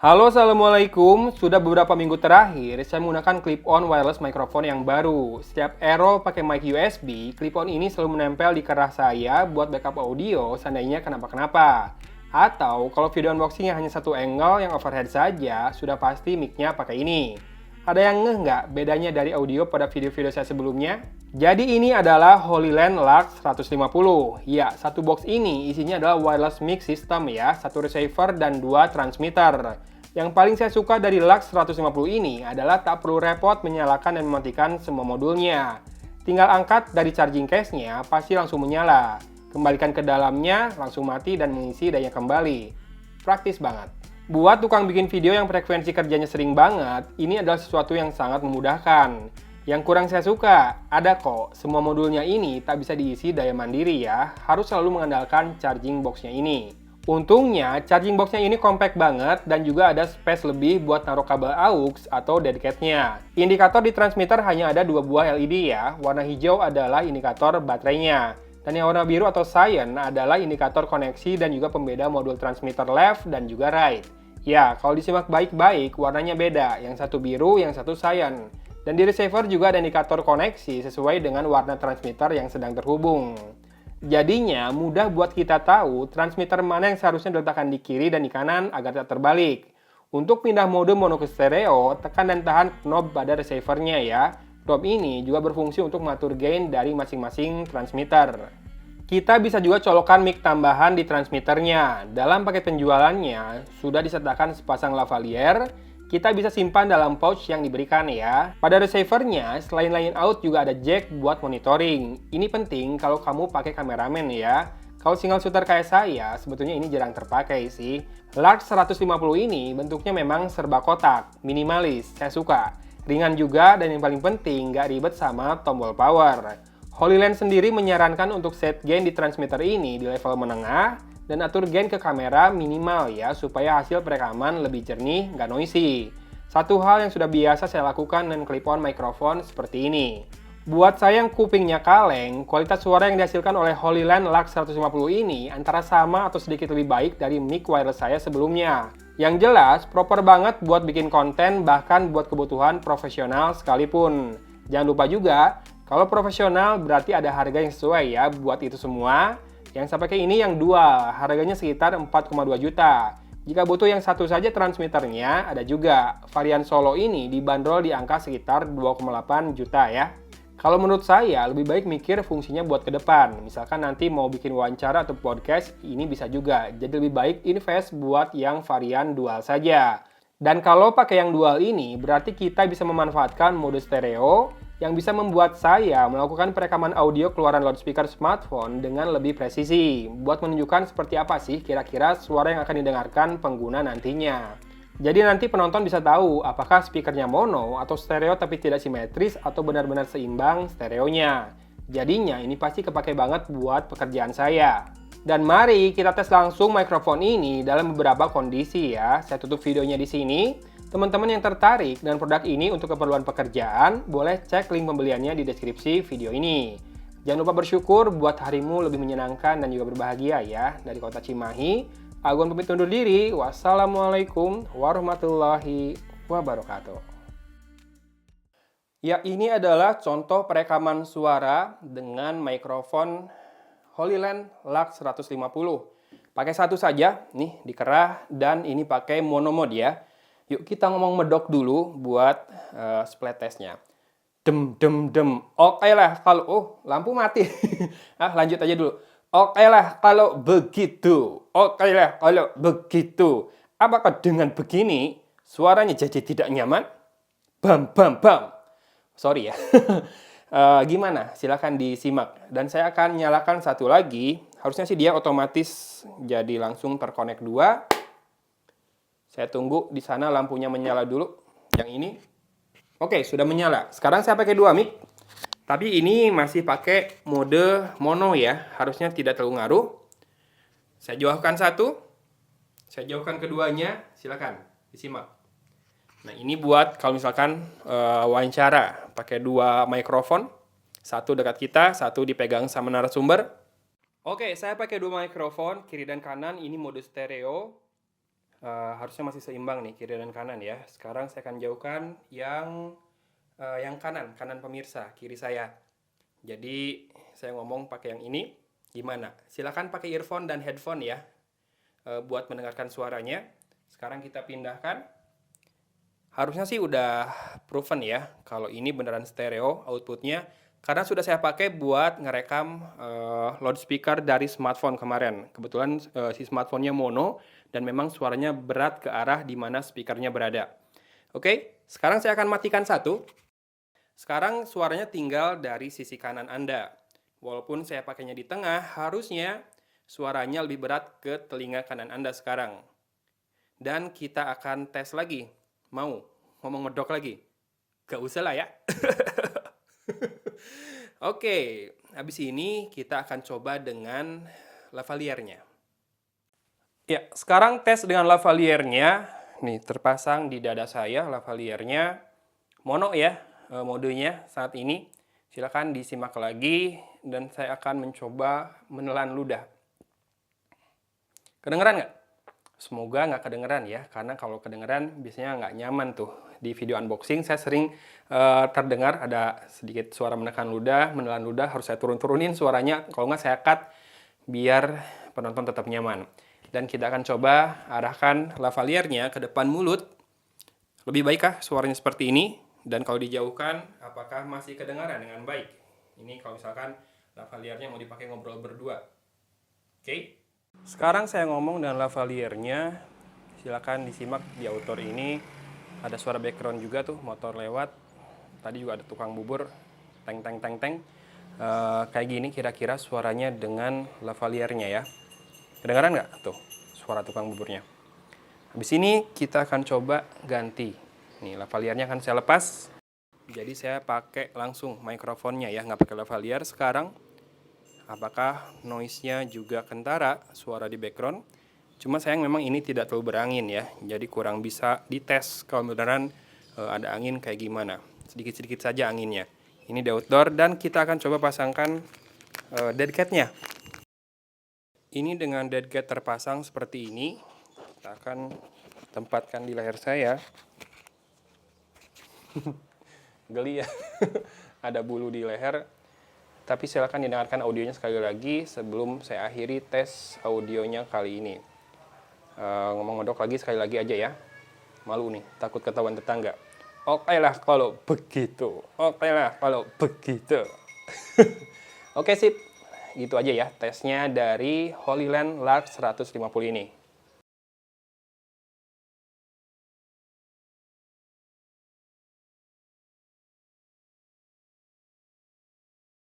Halo, Assalamualaikum. Sudah beberapa minggu terakhir, saya menggunakan clip-on wireless microphone yang baru. Setiap Aero pakai mic USB, clip-on ini selalu menempel di kerah saya buat backup audio seandainya kenapa-kenapa. Atau kalau video unboxingnya hanya satu angle yang overhead saja, sudah pasti mic-nya pakai ini. Ada yang ngeh nggak bedanya dari audio pada video-video saya sebelumnya? Jadi ini adalah HoloLens Lux 150. Ya, satu box ini isinya adalah wireless mic system ya, satu receiver dan dua transmitter. Yang paling saya suka dari Lux 150 ini adalah tak perlu repot menyalakan dan mematikan semua modulnya. Tinggal angkat dari charging case-nya, pasti langsung menyala. Kembalikan ke dalamnya, langsung mati dan mengisi daya kembali. Praktis banget. Buat tukang bikin video yang frekuensi kerjanya sering banget, ini adalah sesuatu yang sangat memudahkan. Yang kurang saya suka, ada kok, semua modulnya ini tak bisa diisi daya mandiri ya, harus selalu mengandalkan charging box-nya ini. Untungnya, charging box-nya ini compact banget dan juga ada space lebih buat taruh kabel AUX atau deadcat-nya. Indikator di transmitter hanya ada dua buah LED ya, warna hijau adalah indikator baterainya. Dan yang warna biru atau cyan adalah indikator koneksi dan juga pembeda modul transmitter left dan juga right. Ya, kalau disimak baik-baik, warnanya beda, yang satu biru, yang satu cyan. Dan di receiver juga ada indikator koneksi sesuai dengan warna transmitter yang sedang terhubung. Jadinya mudah buat kita tahu transmitter mana yang seharusnya diletakkan di kiri dan di kanan agar tak terbalik. Untuk pindah mode mono ke stereo, tekan dan tahan knob pada receivernya ya. Knob ini juga berfungsi untuk mengatur gain dari masing-masing transmitter. Kita bisa juga colokan mic tambahan di transmitternya. Dalam paket penjualannya, sudah disertakan sepasang lavalier. Kita bisa simpan dalam pouch yang diberikan ya. Pada receivernya, selain line out juga ada jack buat monitoring. Ini penting kalau kamu pakai kameramen ya. Kalau single shooter kayak saya, sebetulnya ini jarang terpakai sih. Lux 150 ini bentuknya memang serba kotak, minimalis, saya suka. Ringan juga dan yang paling penting nggak ribet sama tombol power. HoloLens sendiri menyarankan untuk set gain di transmitter ini di level menengah, dan atur gain ke kamera minimal ya, supaya hasil perekaman lebih jernih, nggak noisy. Satu hal yang sudah biasa saya lakukan dengan clip-on microphone seperti ini. Buat saya yang kupingnya kaleng, kualitas suara yang dihasilkan oleh HoloLens Lux 150 ini antara sama atau sedikit lebih baik dari mic wireless saya sebelumnya. Yang jelas, proper banget buat bikin konten, bahkan buat kebutuhan profesional sekalipun. Jangan lupa juga, kalau profesional berarti ada harga yang sesuai ya buat itu semua. Yang saya pakai ini yang dua, harganya sekitar 4,2 juta. Jika butuh yang satu saja transmitternya, ada juga. Varian solo ini dibanderol di angka sekitar 2,8 juta ya. Kalau menurut saya, lebih baik mikir fungsinya buat ke depan. Misalkan nanti mau bikin wawancara atau podcast, ini bisa juga. Jadi lebih baik invest buat yang varian dual saja. Dan kalau pakai yang dual ini, berarti kita bisa memanfaatkan mode stereo, yang bisa membuat saya melakukan perekaman audio keluaran loudspeaker smartphone dengan lebih presisi, buat menunjukkan seperti apa sih kira-kira suara yang akan didengarkan pengguna nantinya. Jadi nanti penonton bisa tahu apakah speakernya mono atau stereo tapi tidak simetris atau benar-benar seimbang stereonya. Jadinya ini pasti kepake banget buat pekerjaan saya. Dan mari kita tes langsung mikrofon ini dalam beberapa kondisi ya. Saya tutup videonya di sini. Teman-teman yang tertarik dengan produk ini untuk keperluan pekerjaan, boleh cek link pembeliannya di deskripsi video ini. Jangan lupa bersyukur buat harimu lebih menyenangkan dan juga berbahagia ya. Dari kota Cimahi, Agun pamit undur diri. Wassalamualaikum warahmatullahi wabarakatuh. Ya, ini adalah contoh perekaman suara dengan mikrofon HoloLens Lux 150. Pakai satu saja, nih dikerah, dan ini pakai mono mode ya. Yuk kita ngomong medok dulu buat split testnya. Dem dem dem. Oke lah kalau lampu mati. Lanjut aja dulu. Oke lah kalau begitu. Oke lah kalau begitu. Apakah dengan begini suaranya jadi tidak nyaman? Bam bam bam. Sorry ya. Gimana? Silahkan disimak. Dan saya akan nyalakan satu lagi. Harusnya sih dia otomatis jadi langsung terkonek dua. Saya tunggu di sana lampunya menyala dulu. Yang ini. Oke, sudah menyala. Sekarang saya pakai dua mic. Tapi ini masih pakai mode mono ya. Harusnya tidak terlalu ngaruh. Saya jauhkan satu. Saya jauhkan keduanya. Silakan disimak. Nah, ini buat kalau misalkan wawancara. Pakai dua mikrofon. Satu dekat kita, satu dipegang sama narasumber. Oke, saya pakai dua mikrofon. Kiri dan kanan. Ini mode stereo. harusnya masih seimbang nih kiri dan kanan ya. Sekarang saya akan jauhkan yang kanan pemirsa, kiri saya. Jadi saya ngomong pakai yang ini, gimana? Silakan pakai earphone dan headphone ya, buat mendengarkan suaranya. Sekarang kita pindahkan. Harusnya sih udah proven ya, kalau ini beneran stereo outputnya. Karena sudah saya pakai buat ngerekam loudspeaker dari smartphone kemarin. Kebetulan si smartphone-nya mono dan memang suaranya berat ke arah di mana speakernya berada. Oke, sekarang saya akan matikan satu. Sekarang suaranya tinggal dari sisi kanan Anda. Walaupun saya pakainya di tengah, harusnya suaranya lebih berat ke telinga kanan Anda sekarang. Dan kita akan tes lagi. Mau ngomong medok lagi? Gak usah lah ya. Oke, habis ini kita akan coba dengan lavalier-nya. Ya, sekarang tes dengan lavalier-nya. Nih, terpasang di dada saya lavalier-nya. Mono ya, modenya saat ini. Silakan disimak lagi dan saya akan mencoba menelan ludah. Kedengeran nggak? Semoga nggak kedengeran ya, karena kalau kedengeran biasanya nggak nyaman tuh. Di video unboxing saya sering terdengar ada sedikit suara menekan ludah, menelan ludah, harus saya turun-turunin suaranya, kalau nggak saya cut biar penonton tetap nyaman. Dan kita akan coba arahkan lavalier-nya ke depan mulut. Lebih baikkah suaranya seperti ini? Dan kalau dijauhkan, apakah masih kedengaran dengan baik? Ini kalau misalkan lavalier-nya mau dipakai ngobrol berdua. Oke? Sekarang saya ngomong dengan lavalier-nya. Silakan disimak di outdoor ini. Ada suara background juga tuh, motor lewat. Tadi juga ada tukang bubur. Teng teng teng teng. Kayak gini kira-kira suaranya dengan lavalier-nya ya. Kedengaran nggak tuh suara tukang buburnya? Habis ini kita akan coba ganti. Nih, lavalier-nya akan saya lepas. Jadi saya pakai langsung mikrofonnya ya, nggak pakai lavalier sekarang. Apakah noise-nya juga kentara, suara di background? Cuma sayang memang ini tidak terlalu berangin ya, jadi kurang bisa dites kalau beneran ada angin kayak gimana. Sedikit-sedikit saja anginnya. Ini di outdoor dan kita akan coba pasangkan dead cat-nya. Ini dengan dead cat terpasang seperti ini. Kita akan tempatkan di leher saya. Geli ya, ada bulu di leher. Tapi silakan didengarkan audionya sekali lagi sebelum saya akhiri tes audionya kali ini. Ngomong ngedok lagi sekali lagi aja ya. Malu nih, takut ketahuan tetangga. Oke lah kalau begitu. Oke lah kalau begitu. Oke sip, gitu aja ya tesnya dari Holyland Lark 150 ini.